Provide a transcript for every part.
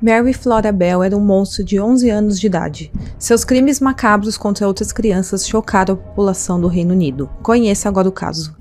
Mary Flora Bell era um monstro de 11 anos de idade. Seus crimes macabros contra outras crianças chocaram a população do Reino Unido. Conheça agora o caso.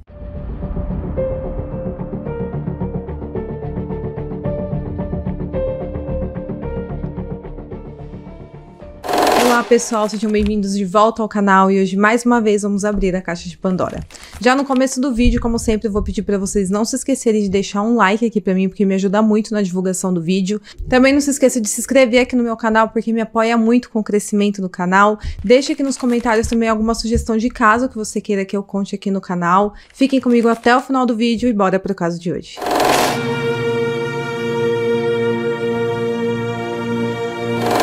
Olá pessoal, sejam bem-vindos de volta ao canal e hoje mais uma vez vamos abrir a caixa de Pandora. Já no começo do vídeo, como sempre, eu vou pedir para vocês não se esquecerem de deixar um like aqui para mim, porque me ajuda muito na divulgação do vídeo. Também não se esqueça de se inscrever aqui no meu canal, porque me apoia muito com o crescimento do canal. Deixe aqui nos comentários também alguma sugestão de caso que você queira que eu conte aqui no canal. Fiquem comigo até o final do vídeo e bora para o caso de hoje.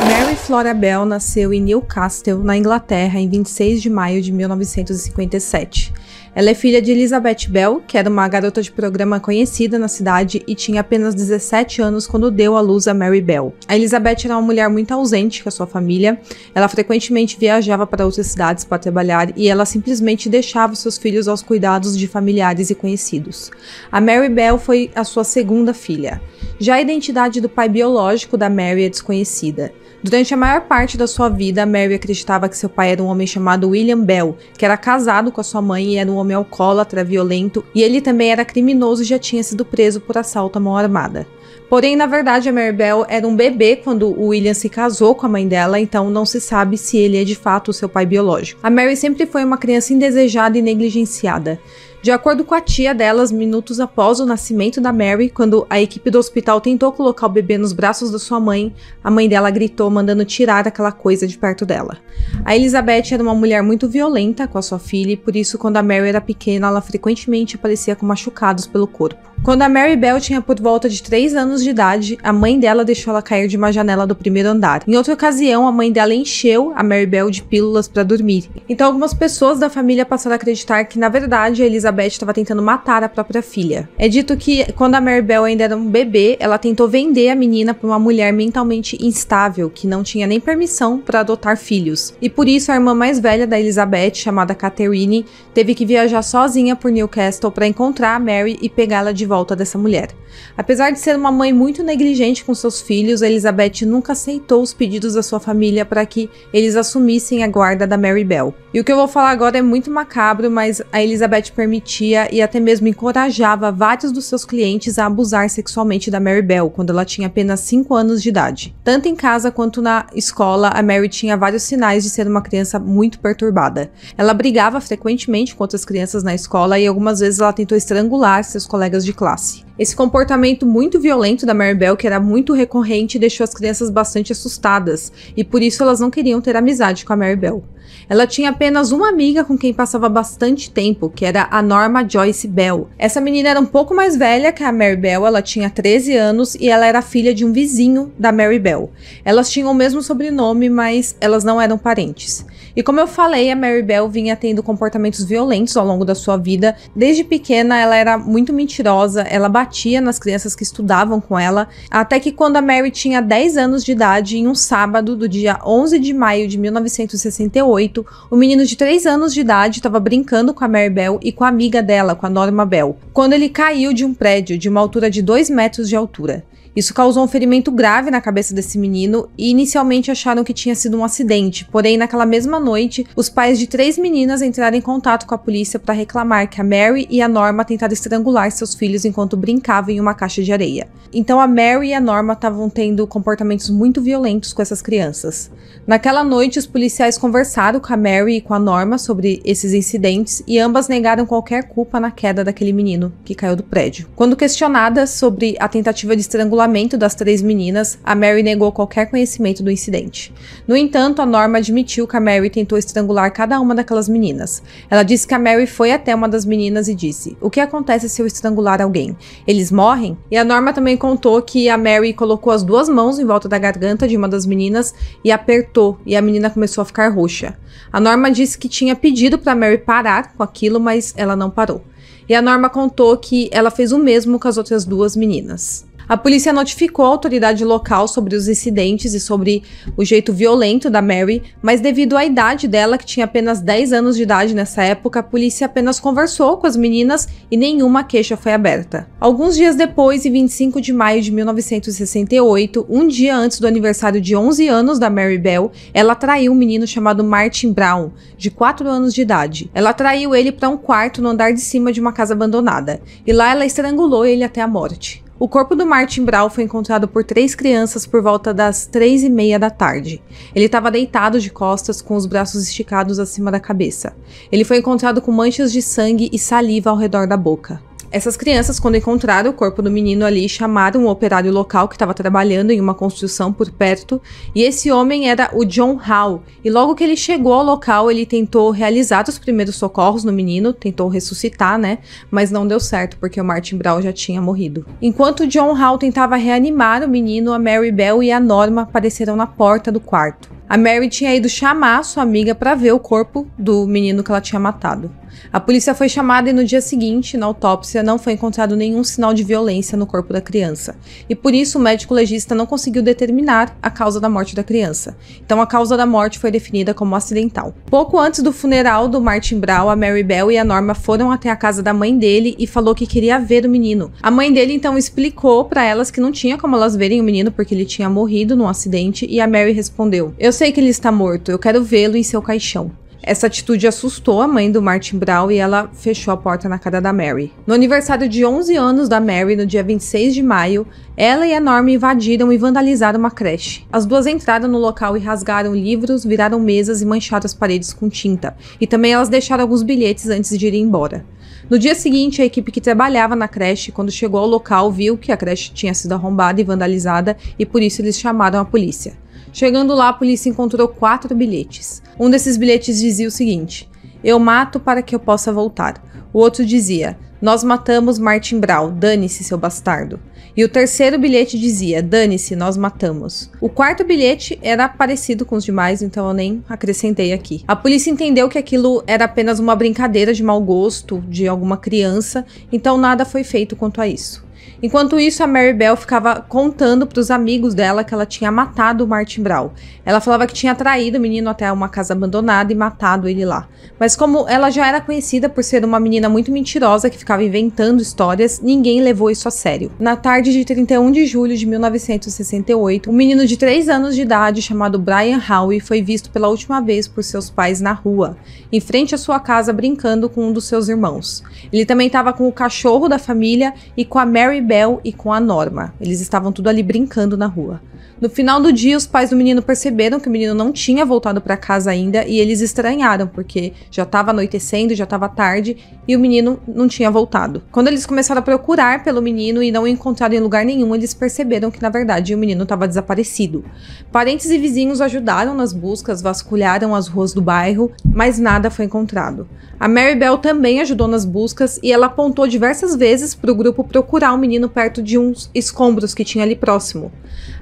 Mary Flora Bell nasceu em Newcastle, na Inglaterra, em 26 de maio de 1957. Ela é filha de Elizabeth Bell, que era uma garota de programa conhecida na cidade e tinha apenas 17 anos quando deu à luz a Mary Bell. A Elizabeth era uma mulher muito ausente com a sua família, ela frequentemente viajava para outras cidades para trabalhar e ela simplesmente deixava seus filhos aos cuidados de familiares e conhecidos. A Mary Bell foi a sua segunda filha. Já a identidade do pai biológico da Mary é desconhecida. Durante a maior parte da sua vida, Mary acreditava que seu pai era um homem chamado William Bell, que era casado com a sua mãe e era um homem alcoólatra, violento, e ele também era criminoso e já tinha sido preso por assalto à mão armada. Porém, na verdade, a Mary Bell era um bebê quando o William se casou com a mãe dela, então não se sabe se ele é de fato o seu pai biológico. A Mary sempre foi uma criança indesejada e negligenciada. De acordo com a tia delas, minutos após o nascimento da Mary, quando a equipe do hospital tentou colocar o bebê nos braços da sua mãe, a mãe dela gritou mandando tirar aquela coisa de perto dela. A Elizabeth era uma mulher muito violenta com a sua filha e por isso quando a Mary era pequena ela frequentemente aparecia com machucados pelo corpo. Quando a Mary Bell tinha por volta de 3 anos de idade, a mãe dela deixou ela cair de uma janela do primeiro andar. Em outra ocasião, a mãe dela encheu a Mary Bell de pílulas para dormir. Então algumas pessoas da família passaram a acreditar que na verdade a Elizabeth estava tentando matar a própria filha. É dito que quando a Mary Bell ainda era um bebê, ela tentou vender a menina para uma mulher mentalmente instável, que não tinha nem permissão para adotar filhos. E por isso a irmã mais velha da Elizabeth, chamada Catherine, teve que viajar sozinha por Newcastle para encontrar a Mary e pegá-la de volta dessa mulher. Apesar de ser uma mãe muito negligente com seus filhos, a Elizabeth nunca aceitou os pedidos da sua família para que eles assumissem a guarda da Mary Bell. E o que eu vou falar agora é muito macabro, mas a Elizabeth permitia e até mesmo encorajava vários dos seus clientes a abusar sexualmente da Mary Bell quando ela tinha apenas 5 anos de idade. Tanto em casa quanto na escola, a Mary tinha vários sinais de ser uma criança muito perturbada. Ela brigava frequentemente com outras crianças na escola e algumas vezes ela tentou estrangular seus colegas de classe. Esse comportamento muito violento da Mary Bell, que era muito recorrente, deixou as crianças bastante assustadas, e por isso elas não queriam ter amizade com a Mary Bell. Ela tinha apenas uma amiga com quem passava bastante tempo, que era a Norma Joyce Bell. Essa menina era um pouco mais velha que a Mary Bell, ela tinha 13 anos e ela era filha de um vizinho da Mary Bell. Elas tinham o mesmo sobrenome, mas elas não eram parentes. E como eu falei, a Mary Bell vinha tendo comportamentos violentos ao longo da sua vida. Desde pequena ela era muito mentirosa, ela batia nas crianças que estudavam com ela, até que quando a Mary tinha 10 anos de idade, em um sábado do dia 11 de maio de 1968, o menino de 3 anos de idade estava brincando com a Mary Bell e com a amiga dela, com a Norma Bell, quando ele caiu de um prédio de uma altura de 2 metros de altura. Isso causou um ferimento grave na cabeça desse menino e inicialmente acharam que tinha sido um acidente, porém naquela mesma noite, os pais de 3 meninas entraram em contato com a polícia para reclamar que a Mary e a Norma tentaram estrangular seus filhos enquanto brincavam em uma caixa de areia. Então a Mary e a Norma estavam tendo comportamentos muito violentos com essas crianças. Naquela noite, os policiais conversaram com a Mary e com a Norma sobre esses incidentes e ambas negaram qualquer culpa na queda daquele menino que caiu do prédio. Quando questionadas sobre a tentativa de estrangulamento das 3 meninas, a Mary negou qualquer conhecimento do incidente. No entanto, a Norma admitiu que a Mary tentou estrangular cada uma daquelas meninas. Ela disse que a Mary foi até uma das meninas e disse: "O que acontece se eu estrangular alguém? Eles morrem?" E a Norma também contou que a Mary colocou as 2 mãos em volta da garganta de uma das meninas e apertou, e a menina começou a ficar roxa. A Norma disse que tinha pedido para a Mary parar com aquilo, mas ela não parou. E a Norma contou que ela fez o mesmo com as outras 2 meninas. A polícia notificou a autoridade local sobre os incidentes e sobre o jeito violento da Mary, mas devido à idade dela, que tinha apenas 10 anos de idade nessa época, a polícia apenas conversou com as meninas e nenhuma queixa foi aberta. Alguns dias depois, em 25 de maio de 1968, um dia antes do aniversário de 11 anos da Mary Bell, ela traiu um menino chamado Martin Brown, de 4 anos de idade. Ela traiu ele para um quarto no andar de cima de uma casa abandonada, e lá ela estrangulou ele até a morte. O corpo do Martin Brown foi encontrado por 3 crianças por volta das 3h30 da tarde. Ele estava deitado de costas com os braços esticados acima da cabeça. Ele foi encontrado com manchas de sangue e saliva ao redor da boca. Essas crianças, quando encontraram o corpo do menino ali, chamaram um operário local que estava trabalhando em uma construção por perto, e esse homem era o John Howe, e logo que ele chegou ao local, ele tentou realizar os primeiros socorros no menino, tentou ressuscitar, né, mas não deu certo, porque o Martin Brown já tinha morrido. Enquanto o John Howe tentava reanimar o menino, a Mary Bell e a Norma apareceram na porta do quarto. A Mary tinha ido chamar sua amiga para ver o corpo do menino que ela tinha matado. A polícia foi chamada e no dia seguinte, na autópsia, não foi encontrado nenhum sinal de violência no corpo da criança. E por isso o médico legista não conseguiu determinar a causa da morte da criança. Então a causa da morte foi definida como acidental. Pouco antes do funeral do Martin Brown, a Mary Bell e a Norma foram até a casa da mãe dele e falou que queria ver o menino. A mãe dele então explicou para elas que não tinha como elas verem o menino porque ele tinha morrido num acidente, e a Mary respondeu: "Eu sei que ele está morto, eu quero vê-lo em seu caixão." Essa atitude assustou a mãe do Martin Brown e ela fechou a porta na cara da Mary. No aniversário de 11 anos da Mary, no dia 26 de maio, ela e a Norma invadiram e vandalizaram uma creche. As duas entraram no local e rasgaram livros, viraram mesas e mancharam as paredes com tinta. E também elas deixaram alguns bilhetes antes de ir embora. No dia seguinte, a equipe que trabalhava na creche, quando chegou ao local, viu que a creche tinha sido arrombada e vandalizada, e por isso eles chamaram a polícia. Chegando lá, a polícia encontrou 4 bilhetes. Um desses bilhetes dizia o seguinte: "Eu mato para que eu possa voltar." O outro dizia: "Nós matamos Martin Brown, dane-se, seu bastardo." E o terceiro bilhete dizia: "Dane-se, nós matamos." O quarto bilhete era parecido com os demais, então eu nem acrescentei aqui. A polícia entendeu que aquilo era apenas uma brincadeira de mau gosto de alguma criança, então nada foi feito quanto a isso. Enquanto isso, a Mary Bell ficava contando para os amigos dela que ela tinha matado o Martin Brown. Ela falava que tinha traído o menino até uma casa abandonada e matado ele lá. Mas como ela já era conhecida por ser uma menina muito mentirosa que ficava inventando histórias, ninguém levou isso a sério. Na tarde de 31 de julho de 1968, um menino de 3 anos de idade chamado Brian Howe foi visto pela última vez por seus pais na rua, em frente à sua casa, brincando com um dos seus irmãos. Ele também estava com o cachorro da família e com a Mary Bell e com a Norma. Eles estavam tudo ali brincando na rua. No final do dia, os pais do menino perceberam que o menino não tinha voltado para casa ainda e eles estranharam, porque já estava anoitecendo, já estava tarde e o menino não tinha voltado. Quando eles começaram a procurar pelo menino e não o encontraram em lugar nenhum, eles perceberam que, na verdade, o menino estava desaparecido. Parentes e vizinhos ajudaram nas buscas, vasculharam as ruas do bairro, mas nada foi encontrado. A Mary Bell também ajudou nas buscas e ela apontou diversas vezes para o grupo procurar o menino perto de uns escombros que tinha ali próximo.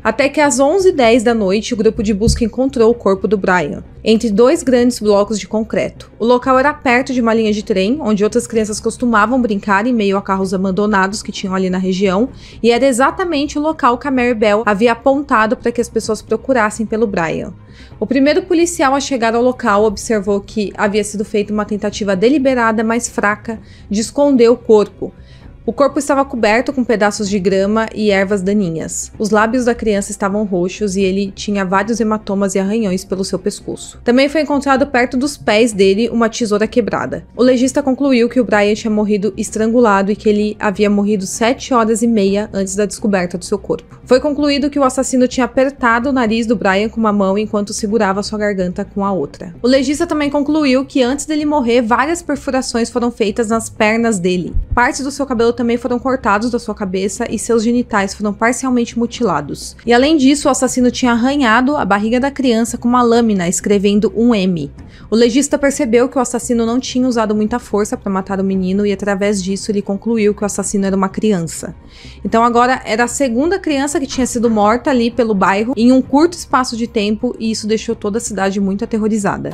Até que às 11h10 da noite, o grupo de busca encontrou o corpo do Brian, entre 2 grandes blocos de concreto. O local era perto de uma linha de trem, onde outras crianças costumavam brincar em meio a carros abandonados que tinham ali na região, e era exatamente o local que a Mary Bell havia apontado para que as pessoas procurassem pelo Brian. O primeiro policial a chegar ao local observou que havia sido feita uma tentativa deliberada, mas fraca, de esconder o corpo. O corpo estava coberto com pedaços de grama e ervas daninhas. Os lábios da criança estavam roxos e ele tinha vários hematomas e arranhões pelo seu pescoço. Também foi encontrado perto dos pés dele uma tesoura quebrada. O legista concluiu que o Brian tinha morrido estrangulado e que ele havia morrido 7h30 antes da descoberta do seu corpo. Foi concluído que o assassino tinha apertado o nariz do Brian com uma mão enquanto segurava sua garganta com a outra. O legista também concluiu que antes dele morrer, várias perfurações foram feitas nas pernas dele. Partes do seu cabelo também foram cortados da sua cabeça e seus genitais foram parcialmente mutilados. E além disso, o assassino tinha arranhado a barriga da criança com uma lâmina, escrevendo um M. O legista percebeu que o assassino não tinha usado muita força para matar o menino e através disso ele concluiu que o assassino era uma criança. Então agora era a segunda criança que tinha sido morta ali pelo bairro em um curto espaço de tempo e isso deixou toda a cidade muito aterrorizada.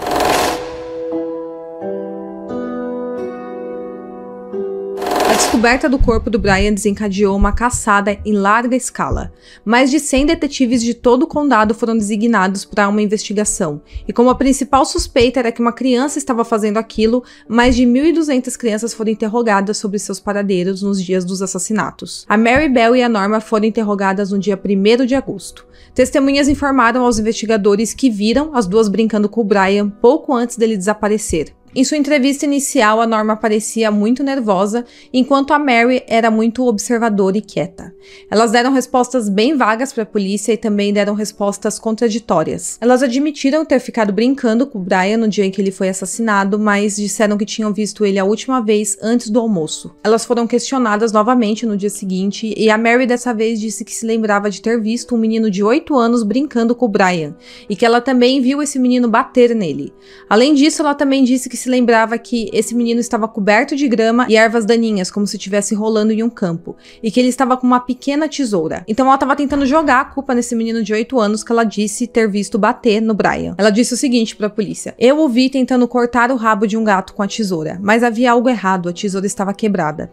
A descoberta do corpo do Brian desencadeou uma caçada em larga escala. Mais de 100 detetives de todo o condado foram designados para uma investigação, e como a principal suspeita era que uma criança estava fazendo aquilo, mais de 1.200 crianças foram interrogadas sobre seus paradeiros nos dias dos assassinatos. A Mary Bell e a Norma foram interrogadas no dia 1º de agosto. Testemunhas informaram aos investigadores que viram as duas brincando com o Brian pouco antes dele desaparecer. Em sua entrevista inicial, a Norma parecia muito nervosa, enquanto a Mary era muito observadora e quieta. Elas deram respostas bem vagas para a polícia e também deram respostas contraditórias. Elas admitiram ter ficado brincando com o Brian no dia em que ele foi assassinado, mas disseram que tinham visto ele a última vez antes do almoço. Elas foram questionadas novamente no dia seguinte e a Mary dessa vez disse que se lembrava de ter visto um menino de 8 anos brincando com o Brian e que ela também viu esse menino bater nele. Além disso, ela também disse que se lembrava que esse menino estava coberto de grama e ervas daninhas, como se estivesse rolando em um campo, e que ele estava com uma pequena tesoura. Então ela estava tentando jogar a culpa nesse menino de 8 anos que ela disse ter visto bater no Brian. Ela disse o seguinte para a polícia: "Eu o vi tentando cortar o rabo de um gato com a tesoura, mas havia algo errado, a tesoura estava quebrada."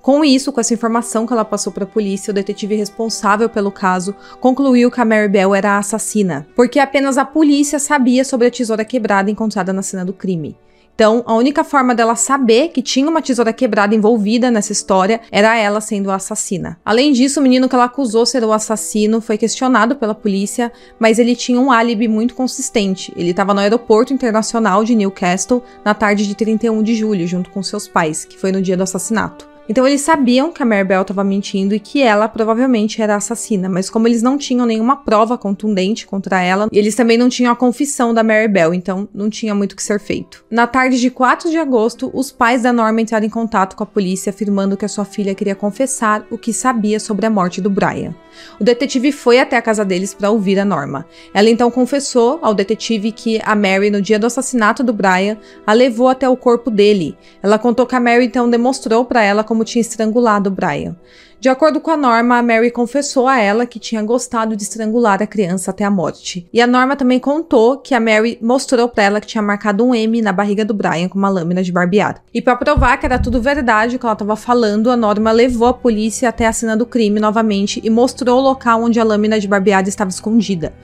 Com isso, com essa informação que ela passou para a polícia, o detetive responsável pelo caso concluiu que a Mary Bell era a assassina, porque apenas a polícia sabia sobre a tesoura quebrada encontrada na cena do crime. Então, a única forma dela saber que tinha uma tesoura quebrada envolvida nessa história era ela sendo a assassina. Além disso, o menino que ela acusou ser o assassino foi questionado pela polícia, mas ele tinha um álibi muito consistente. Ele estava no aeroporto internacional de Newcastle na tarde de 31 de julho, junto com seus pais, que foi no dia do assassinato. Então eles sabiam que a Mary Bell estava mentindo e que ela provavelmente era a assassina, mas como eles não tinham nenhuma prova contundente contra ela, eles também não tinham a confissão da Mary Bell, então não tinha muito o que ser feito. Na tarde de 4 de agosto, os pais da Norma entraram em contato com a polícia afirmando que a sua filha queria confessar o que sabia sobre a morte do Brian. O detetive foi até a casa deles para ouvir a Norma. Ela então confessou ao detetive que a Mary, no dia do assassinato do Brian, a levou até o corpo dele. Ela contou que a Mary então demonstrou para ela como tinha estrangulado o Brian. De acordo com a Norma, a Mary confessou a ela que tinha gostado de estrangular a criança até a morte. E a Norma também contou que a Mary mostrou pra ela que tinha marcado um M na barriga do Brian com uma lâmina de barbear. E pra provar que era tudo verdade o que ela estava falando, a Norma levou a polícia até a cena do crime novamente e mostrou o local onde a lâmina de barbear estava escondida.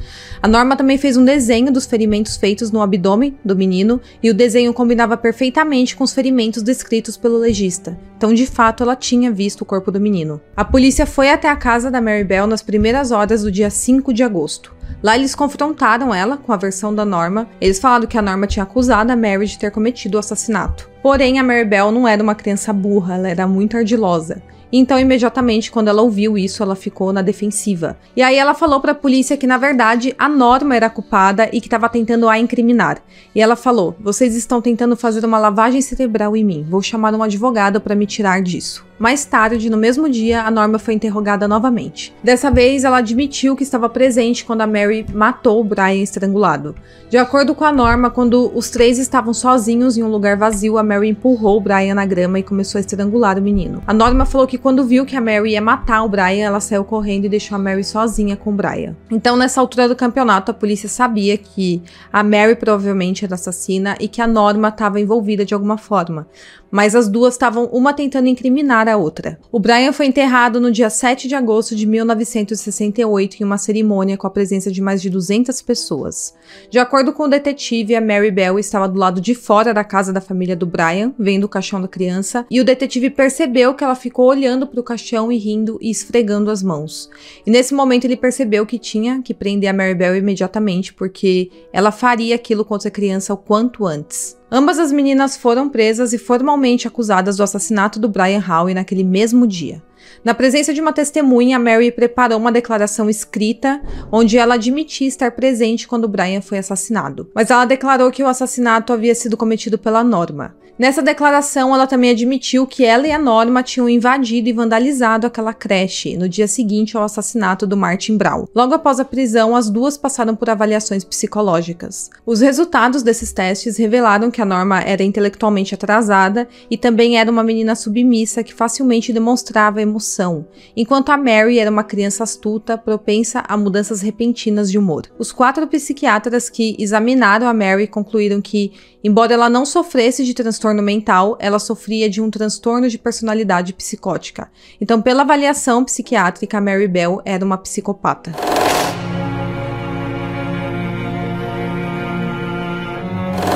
A Norma também fez um desenho dos ferimentos feitos no abdômen do menino e o desenho combinava perfeitamente com os ferimentos descritos pelo legista. Então, de fato, ela tinha visto o corpo do menino. A polícia foi até a casa da Mary Bell nas primeiras horas do dia 5 de agosto. Lá eles confrontaram ela com a versão da Norma. Eles falaram que a Norma tinha acusado a Mary de ter cometido o assassinato. Porém, a Mary Bell não era uma criança burra, ela era muito ardilosa. Então, imediatamente, quando ela ouviu isso, ela ficou na defensiva. E aí ela falou pra polícia que, na verdade, a Norma era a culpada e que estava tentando a incriminar. E ela falou: "Vocês estão tentando fazer uma lavagem cerebral em mim. Vou chamar um advogado para me tirar disso." Mais tarde, no mesmo dia, a Norma foi interrogada novamente. Dessa vez, ela admitiu que estava presente quando a Mary matou o Brian estrangulado. De acordo com a Norma, quando os três estavam sozinhos em um lugar vazio, a Mary empurrou o Brian na grama e começou a estrangular o menino. A Norma falou que quando viu que a Mary ia matar o Brian, ela saiu correndo e deixou a Mary sozinha com o Brian. Então, nessa altura do campeonato, a polícia sabia que a Mary provavelmente era assassina e que a Norma estava envolvida de alguma forma. Mas as duas estavam uma tentando incriminar a outra. O Brian foi enterrado no dia 7 de agosto de 1968 em uma cerimônia com a presença de mais de 200 pessoas. De acordo com o detetive, a Mary Bell estava do lado de fora da casa da família do Brian, vendo o caixão da criança, e o detetive percebeu que ela ficou olhando para o caixão e rindo e esfregando as mãos. E nesse momento ele percebeu que tinha que prender a Mary Bell imediatamente, porque ela faria aquilo contra a criança o quanto antes. Ambas as meninas foram presas e formalmente acusadas do assassinato do Brian Howe naquele mesmo dia. Na presença de uma testemunha, a Mary preparou uma declaração escrita onde ela admitia estar presente quando o Brian foi assassinado. Mas ela declarou que o assassinato havia sido cometido pela Norma. Nessa declaração, ela também admitiu que ela e a Norma tinham invadido e vandalizado aquela creche no dia seguinte ao assassinato do Martin Brown. Logo após a prisão, as duas passaram por avaliações psicológicas. Os resultados desses testes revelaram que a Norma era intelectualmente atrasada e também era uma menina submissa que facilmente demonstrava emoções emoção, enquanto a Mary era uma criança astuta, propensa a mudanças repentinas de humor. Os 4 psiquiatras que examinaram a Mary concluíram que, embora ela não sofresse de transtorno mental, ela sofria de um transtorno de personalidade psicótica. Então, pela avaliação psiquiátrica, a Mary Bell era uma psicopata.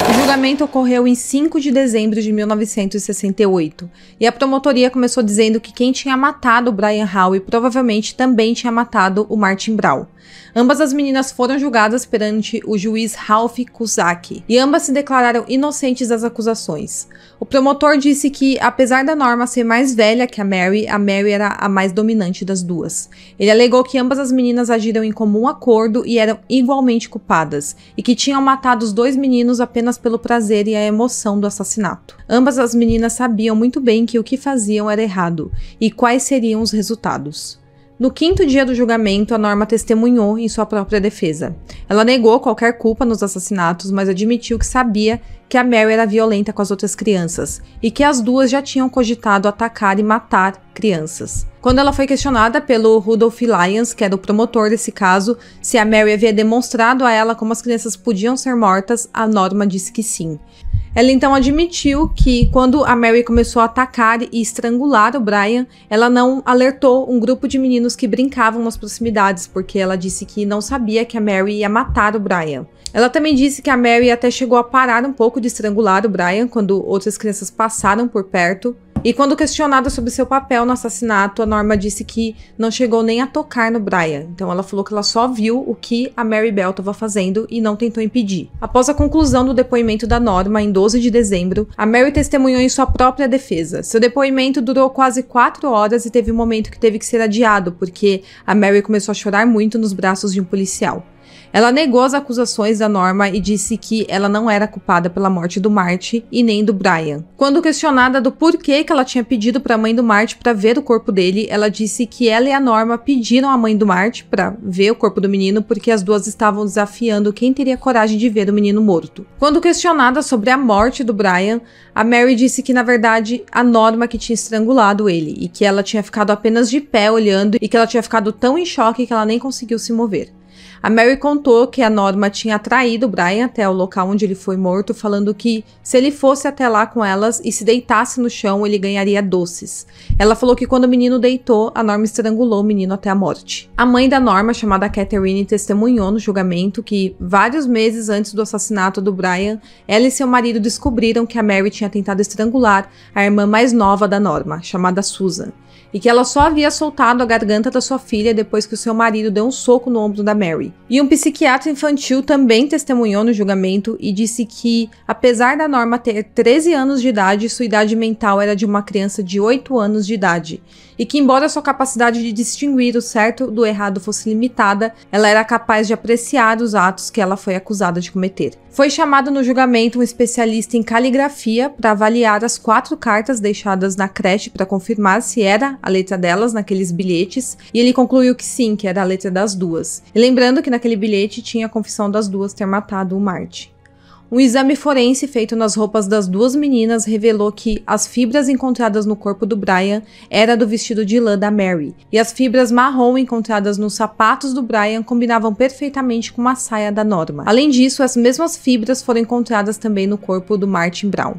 O julgamento ocorreu em 5 de dezembro de 1968, e a promotoria começou dizendo que quem tinha matado o Brian Howe provavelmente também tinha matado o Martin Brown. Ambas as meninas foram julgadas perante o juiz Ralph Cusack, e ambas se declararam inocentes das acusações. O promotor disse que, apesar da Norma ser mais velha que a Mary era a mais dominante das duas. Ele alegou que ambas as meninas agiram em comum acordo e eram igualmente culpadas, e que tinham matado os 2 meninos apenas pelo prazer e a emoção do assassinato. Ambas as meninas sabiam muito bem que o que faziam era errado, e quais seriam os resultados. No 5º dia do julgamento, a Norma testemunhou em sua própria defesa. Ela negou qualquer culpa nos assassinatos, mas admitiu que sabia que a Mary era violenta com as outras crianças, e que as duas já tinham cogitado atacar e matar crianças. Quando ela foi questionada pelo Rudolph Lyons, que era o promotor desse caso, se a Mary havia demonstrado a ela como as crianças podiam ser mortas, a Norma disse que sim. Ela então admitiu que, quando a Mary começou a atacar e estrangular o Brian, ela não alertou um grupo de meninos que brincavam nas proximidades, porque ela disse que não sabia que a Mary ia matar o Brian. Ela também disse que a Mary até chegou a parar um pouco de estrangular o Brian quando outras crianças passaram por perto. E quando questionada sobre seu papel no assassinato, a Norma disse que não chegou nem a tocar no Brian. Então ela falou que ela só viu o que a Mary Bell estava fazendo e não tentou impedir. Após a conclusão do depoimento da Norma, em 12 de dezembro, a Mary testemunhou em sua própria defesa. Seu depoimento durou quase 4 horas e teve um momento que teve que ser adiado, porque a Mary começou a chorar muito nos braços de um policial. Ela negou as acusações da Norma e disse que ela não era culpada pela morte do Marty e nem do Brian. Quando questionada do porquê que ela tinha pedido para a mãe do Marty para ver o corpo dele, ela disse que ela e a Norma pediram à mãe do Marty para ver o corpo do menino porque as duas estavam desafiando quem teria coragem de ver o menino morto. Quando questionada sobre a morte do Brian, a Mary disse que na verdade a Norma que tinha estrangulado ele e que ela tinha ficado apenas de pé olhando e que ela tinha ficado tão em choque que ela nem conseguiu se mover. A Mary contou que a Norma tinha atraído o Brian até o local onde ele foi morto, falando que se ele fosse até lá com elas e se deitasse no chão, ele ganharia doces. Ela falou que quando o menino deitou, a Norma estrangulou o menino até a morte. A mãe da Norma, chamada Catherine, testemunhou no julgamento que, vários meses antes do assassinato do Brian, ela e seu marido descobriram que a Mary tinha tentado estrangular a irmã mais nova da Norma, chamada Susan, e que ela só havia soltado a garganta da sua filha depois que o seu marido deu um soco no ombro da Mary. E um psiquiatra infantil também testemunhou no julgamento e disse que, apesar da Norma ter 13 anos de idade, sua idade mental era de uma criança de 8 anos de idade, e que, embora sua capacidade de distinguir o certo do errado fosse limitada, ela era capaz de apreciar os atos que ela foi acusada de cometer. Foi chamado no julgamento um especialista em caligrafia para avaliar as 4 cartas deixadas na creche para confirmar se era a letra delas naqueles bilhetes, e ele concluiu que sim, que era a letra das duas. E lembrando que naquele bilhete tinha a confissão das duas ter matado o Marty. Um exame forense feito nas roupas das duas meninas revelou que as fibras encontradas no corpo do Brian eram do vestido de lã da Mary, e as fibras marrom encontradas nos sapatos do Brian combinavam perfeitamente com uma saia da Norma. Além disso, as mesmas fibras foram encontradas também no corpo do Martin Brown.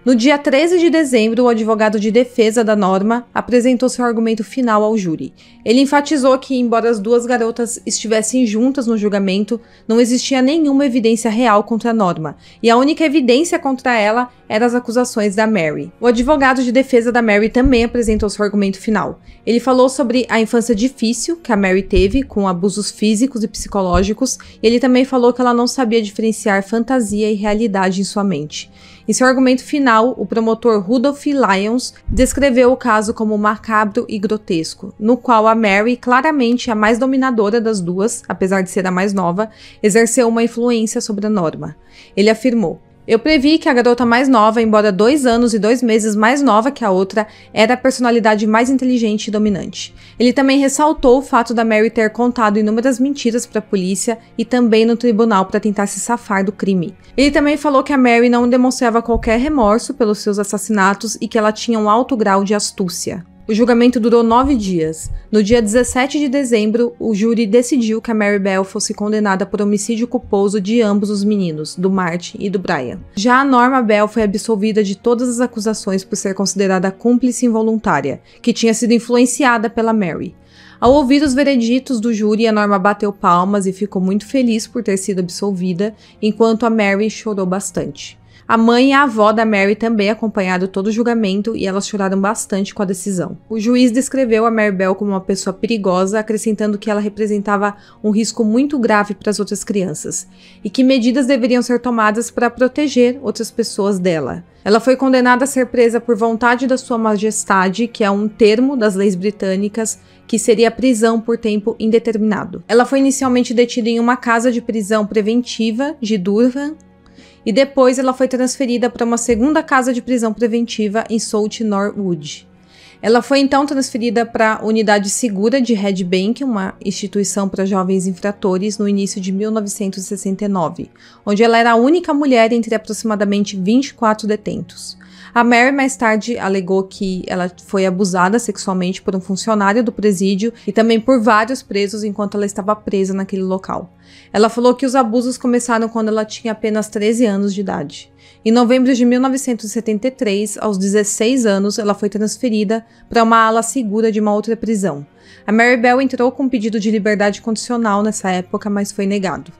No dia 13 de dezembro, o advogado de defesa da Norma apresentou seu argumento final ao júri. Ele enfatizou que, embora as duas garotas estivessem juntas no julgamento, não existia nenhuma evidência real contra a Norma, e a única evidência contra ela eram as acusações da Mary. O advogado de defesa da Mary também apresentou seu argumento final. Ele falou sobre a infância difícil que a Mary teve, com abusos físicos e psicológicos, e ele também falou que ela não sabia diferenciar fantasia e realidade em sua mente. Em seu argumento final, o promotor Rudolph Lyons descreveu o caso como macabro e grotesco, no qual a Mary, claramente a mais dominadora das duas, apesar de ser a mais nova, exerceu uma influência sobre a Norma. Ele afirmou: "Eu previ que a garota mais nova, embora 2 anos e 2 meses mais nova que a outra, era a personalidade mais inteligente e dominante." Ele também ressaltou o fato da Mary ter contado inúmeras mentiras para a polícia e também no tribunal para tentar se safar do crime. Ele também falou que a Mary não demonstrava qualquer remorso pelos seus assassinatos e que ela tinha um alto grau de astúcia. O julgamento durou 9 dias. No dia 17 de dezembro, o júri decidiu que a Mary Bell fosse condenada por homicídio culposo de ambos os meninos, do Martin e do Brian. Já a Norma Bell foi absolvida de todas as acusações por ser considerada cúmplice involuntária, que tinha sido influenciada pela Mary. Ao ouvir os vereditos do júri, a Norma bateu palmas e ficou muito feliz por ter sido absolvida, enquanto a Mary chorou bastante. A mãe e a avó da Mary também acompanharam todo o julgamento e elas choraram bastante com a decisão. O juiz descreveu a Mary Bell como uma pessoa perigosa, acrescentando que ela representava um risco muito grave para as outras crianças e que medidas deveriam ser tomadas para proteger outras pessoas dela. Ela foi condenada a ser presa por vontade da Sua Majestade, que é um termo das leis britânicas que seria prisão por tempo indeterminado. Ela foi inicialmente detida em uma casa de prisão preventiva de Durham, e depois ela foi transferida para uma segunda casa de prisão preventiva em South Norwood. Ela foi então transferida para a unidade segura de Red Bank, uma instituição para jovens infratores, no início de 1969, onde ela era a única mulher entre aproximadamente 24 detentos. A Mary mais tarde alegou que ela foi abusada sexualmente por um funcionário do presídio e também por vários presos enquanto ela estava presa naquele local. Ela falou que os abusos começaram quando ela tinha apenas 13 anos de idade. Em novembro de 1973, aos 16 anos, ela foi transferida para uma ala segura de uma outra prisão. A Mary Bell entrou com um pedido de liberdade condicional nessa época, mas foi negado.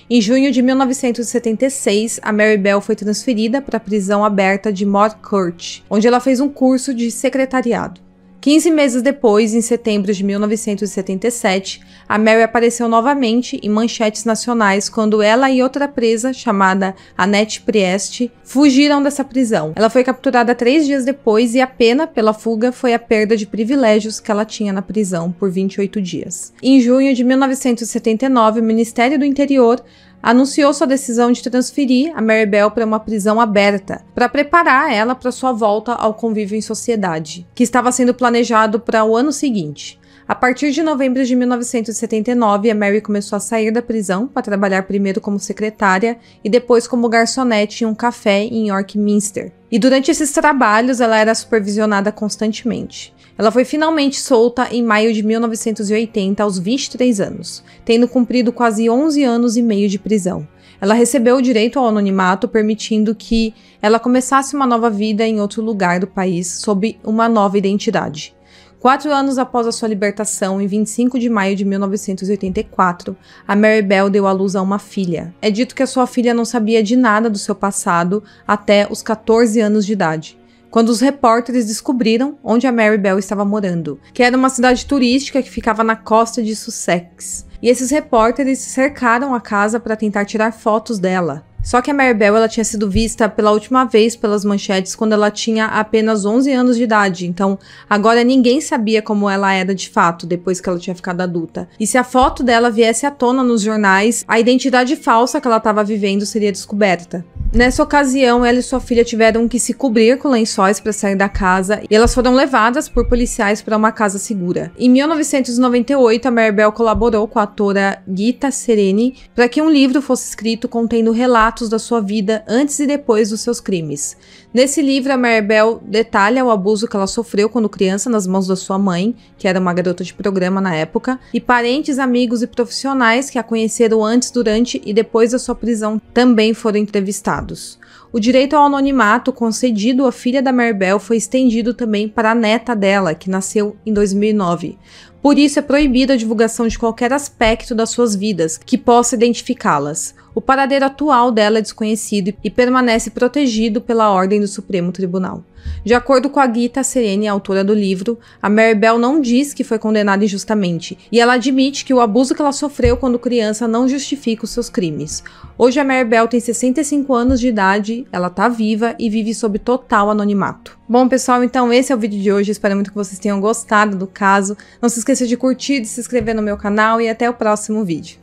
Em junho de 1976, a Mary Bell foi transferida para a prisão aberta de Moor Court, onde ela fez um curso de secretariado. 15 meses depois, em setembro de 1977, a Mary apareceu novamente em manchetes nacionais quando ela e outra presa, chamada Annette Priest, fugiram dessa prisão. Ela foi capturada 3 dias depois e a pena pela fuga foi a perda de privilégios que ela tinha na prisão por 28 dias. Em junho de 1979, o Ministério do Interior anunciou sua decisão de transferir a Mary Bell para uma prisão aberta, para preparar ela para sua volta ao convívio em sociedade, que estava sendo planejado para o ano seguinte. A partir de novembro de 1979, a Mary começou a sair da prisão para trabalhar primeiro como secretária e depois como garçonete em um café em York Minster. E durante esses trabalhos, ela era supervisionada constantemente. Ela foi finalmente solta em maio de 1980, aos 23 anos, tendo cumprido quase 11 anos e meio de prisão. Ela recebeu o direito ao anonimato, permitindo que ela começasse uma nova vida em outro lugar do país, sob uma nova identidade. 4 anos após a sua libertação, em 25 de maio de 1984, a Mary Bell deu à luz a uma filha. É dito que a sua filha não sabia de nada do seu passado até os 14 anos de idade, quando os repórteres descobriram onde a Mary Bell estava morando, que era uma cidade turística que ficava na costa de Sussex. E esses repórteres cercaram a casa para tentar tirar fotos dela. Só que a Mary Bell ela tinha sido vista pela última vez pelas manchetes quando ela tinha apenas 11 anos de idade, então agora ninguém sabia como ela era de fato depois que ela tinha ficado adulta. E se a foto dela viesse à tona nos jornais, a identidade falsa que ela estava vivendo seria descoberta. Nessa ocasião, ela e sua filha tiveram que se cobrir com lençóis para sair da casa e elas foram levadas por policiais para uma casa segura. Em 1998, a Mary Bell colaborou com a atora Gita Sereni para que um livro fosse escrito contendo relatos da sua vida antes e depois dos seus crimes. Nesse livro, a Mary Bell detalha o abuso que ela sofreu quando criança nas mãos da sua mãe, que era uma garota de programa na época, e parentes, amigos e profissionais que a conheceram antes, durante e depois da sua prisão também foram entrevistados. O direito ao anonimato concedido à filha da Mary Bell foi estendido também para a neta dela, que nasceu em 2009. Por isso, é proibida a divulgação de qualquer aspecto das suas vidas que possa identificá-las. O paradeiro atual dela é desconhecido e permanece protegido pela ordem do Supremo Tribunal. De acordo com a Gita Sereni, autora do livro, a Mary Bell não diz que foi condenada injustamente, e ela admite que o abuso que ela sofreu quando criança não justifica os seus crimes. Hoje a Mary Bell tem 65 anos de idade, ela tá viva e vive sob total anonimato. Bom, pessoal, então esse é o vídeo de hoje, espero muito que vocês tenham gostado do caso. Não se esqueça de curtir, de se inscrever no meu canal e até o próximo vídeo.